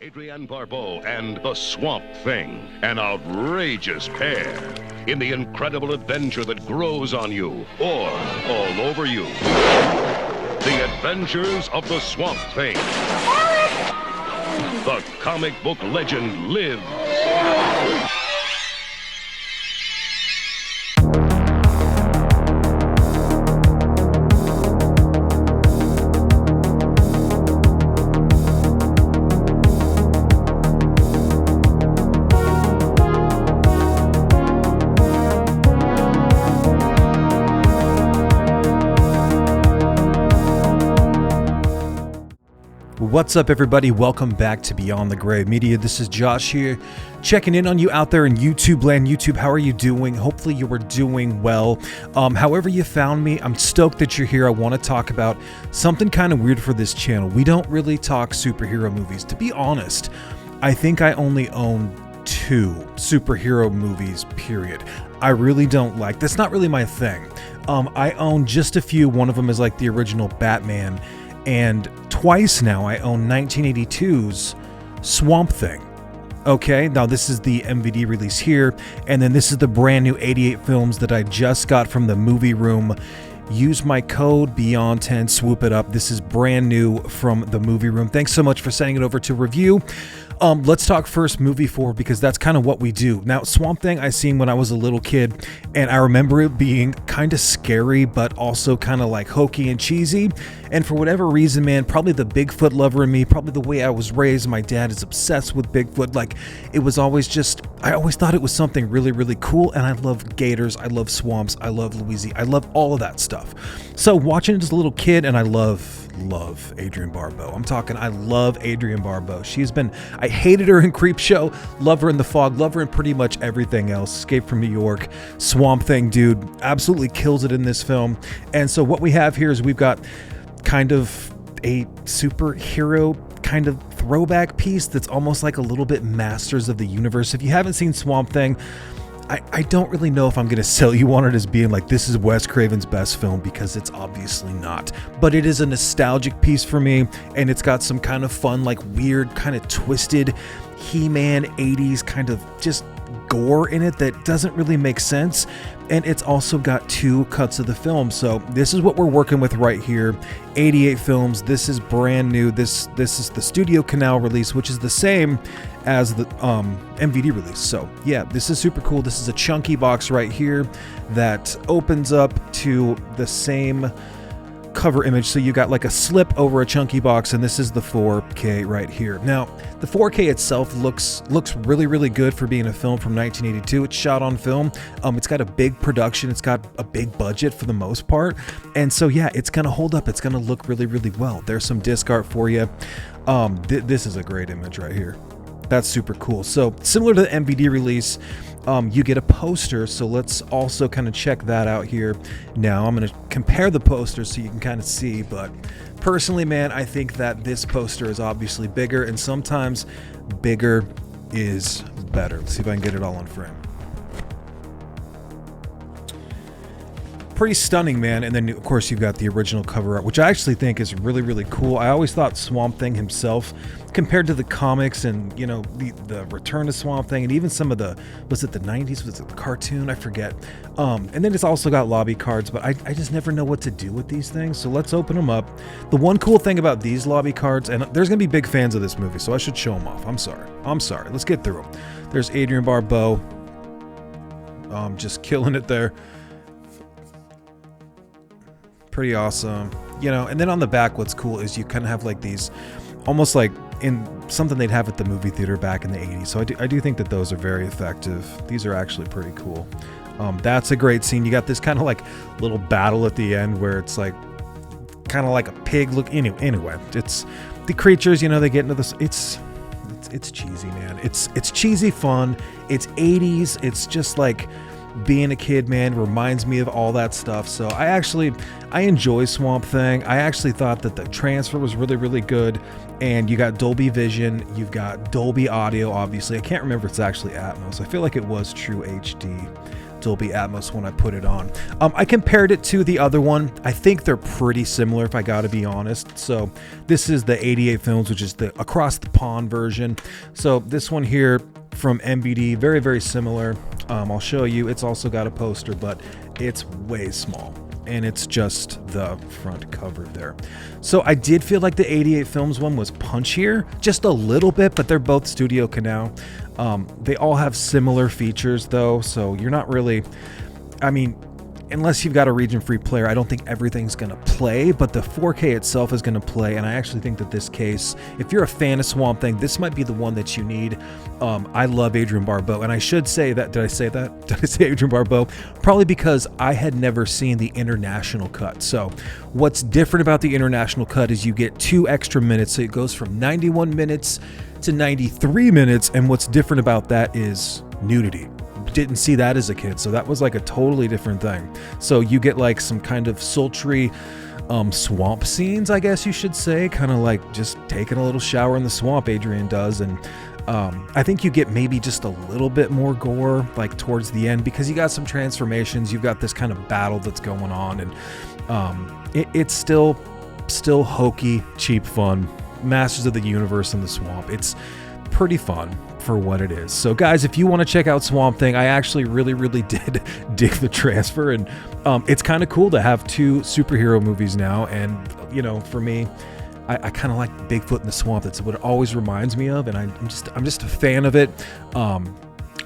Adrienne Barbeau and the Swamp Thing, an outrageous pair in the incredible adventure that grows on you or all over you. The Adventures of the Swamp Thing. Alec! The comic book legend lives. What's up, everybody? Welcome back to Beyond the Gray Media. This is Josh here, checking in on you out there in YouTube land. YouTube, how are you doing? Hopefully you are doing well. However you found me, I'm stoked that you're here. I want to talk about something kind of weird for this channel. We don't really talk superhero movies. To be honest, I think I only own 2 superhero movies, period. I really don't like, that's not really my thing. I own just a few. One of them is like the original Batman, and twice now I own 1982's Swamp Thing. Okay, now this is the MVD release here, and then this is the brand new 88 films that I just got from the movie room. Use my code Beyond10, swoop it up. This is brand new from the movie room. Thanks so much for sending it over to review. Let's talk first movie 4, because that's kind of what we do. Now, Swamp Thing I seen when I was a little kid, and I remember it being kind of scary, but also kind of like hokey and cheesy. And for whatever reason, man, probably the Bigfoot lover in me, probably the way I was raised, my dad is obsessed with Bigfoot. Like, it was always just, I always thought it was something really, really cool. And I love gators, I love swamps, I love Louisiana, I love all of that stuff. So watching it as a little kid, and I love Adrienne Barbeau. I'm talking, I love Adrienne Barbeau. She's been, I hated her in Creepshow, love her in The Fog, love her in pretty much everything else. Escape from New York, Swamp Thing, dude, absolutely kills it in this film. And so what we have here is we've got kind of a superhero kind of throwback piece that's almost like a little bit Masters of the Universe. If you haven't seen Swamp Thing, I don't really know if I'm going to sell you on it as being like, this is Wes Craven's best film, because it's obviously not. But it is a nostalgic piece for me, and it's got some kind of fun, like weird, kind of twisted He-Man 80s kind of just gore in it that doesn't really make sense. And it's also got 2 cuts of the film. So this is what we're working with right here. 88 films. This is brand new. This is the Studio Canal release, which is the same as the MVD release. So yeah, this is super cool. This is a chunky box right here that opens up to the same cover image. So you got like a slip over a chunky box, and this is the 4K right here. Now, the 4K itself looks really, really good for being a film from 1982. It's shot on film. It's got a big production. It's got a big budget for the most part. And so yeah, it's gonna hold up. It's gonna look really, really well. There's some disc art for you. This is a great image right here. That's super cool. So similar to the MVD release, you get a poster. So let's also kind of check that out here. Now I'm going to compare the posters so you can kind of see, but personally, man, I think that this poster is obviously bigger, and sometimes bigger is better. Let's see if I can get it all on frame. Pretty stunning, man. And then of course you've got the original cover art, which I actually think is really, really cool. I always thought Swamp Thing himself, compared to the comics and, you know, the Return to Swamp Thing, and even some of the, was it the 90s, was it the cartoon, I forget. And then it's also got lobby cards, but I just never know what to do with these things. So let's open them up. The one cool thing about these lobby cards, and there's gonna be big fans of this movie, so I should show them off. I'm sorry, let's get through them. There's Adrienne Barbeau, just killing it there. Pretty awesome, you know. And then on the back, what's cool is you kind of have like these, almost like in something they'd have at the movie theater back in the 80s. So I do think that those are very effective. These are actually pretty cool. That's a great scene. You got this kind of like little battle at the end where it's like kind of like a pig look. Anyway, it's the creatures, you know, they get into this. It's cheesy, man. It's cheesy fun. It's 80s. It's just like being a kid, man. Reminds me of all that stuff. So I enjoy Swamp Thing. I actually thought that the transfer was really, really good. And you got Dolby Vision, you've got Dolby Audio, obviously. I can't remember if it's actually Atmos. I feel like it was True HD. Dolby Atmos when I put it on. I compared it to the other one. I think they're pretty similar, if I gotta be honest. So this is the 88 films, which is the across the pond version. So this one here from MVD, very, very similar. I'll show you. It's also got a poster, but it's way small. And it's just the front cover there. So I did feel like the 88 Films one was punchier, just a little bit, but they're both Studio Canal. They all have similar features though, so you're not really, I mean, unless you've got a region-free player, I don't think everything's going to play, but the 4K itself is going to play, and I actually think that this case, if you're a fan of Swamp Thing, this might be the one that you need. I love Adrian Barbeau, and I should say that, did I say that? Did I say Adrian Barbeau? Probably because I had never seen the international cut. So what's different about the international cut is you get 2 extra minutes, so it goes from 91 minutes to 93 minutes, and what's different about that is nudity. Didn't see that as a kid, so that was like a totally different thing. So you get like some kind of sultry swamp scenes, I guess you should say, kind of like just taking a little shower in the swamp, Adrian does, and I think you get maybe just a little bit more gore like towards the end, because you got some transformations, you've got this kind of battle that's going on, and it's still hokey, cheap fun. Masters of the Universe in the swamp. It's pretty fun for what it is. So guys, if you want to check out Swamp Thing, I actually really did dig the transfer, and it's kind of cool to have 2 superhero movies now. And you know, for me, I kind of like Bigfoot in the swamp. That's what it always reminds me of, and I'm just a fan of it.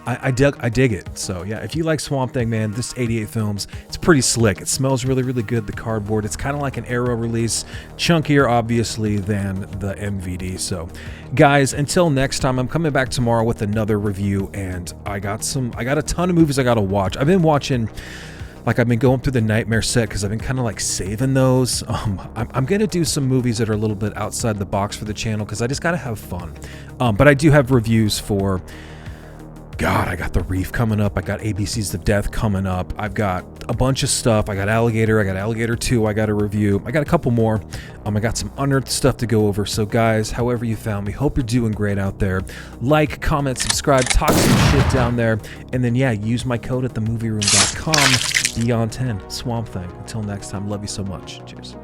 I dig it. So yeah, if you like Swamp Thing, man, this 88 Films, it's pretty slick. It smells really good. The cardboard, it's kind of like an Arrow release, chunkier obviously than the MVD. So guys, until next time, I'm coming back tomorrow with another review, and I got a ton of movies I gotta watch. I've been watching, like, I've been going through the Nightmare set because I've been kind of like saving those. I'm gonna do some movies that are a little bit outside the box for the channel because I just gotta have fun. But I do have reviews for, God, I got The Reef coming up. I got ABCs of Death coming up. I've got a bunch of stuff. I got Alligator. I got Alligator 2. I got a review. I got a couple more. I got some unearthed stuff to go over. So guys, however you found me, hope you're doing great out there. Like, comment, subscribe, talk some shit down there. And then, yeah, use my code at themovieroom.com. Beyond 10, Swamp Thing. Until next time, love you so much. Cheers.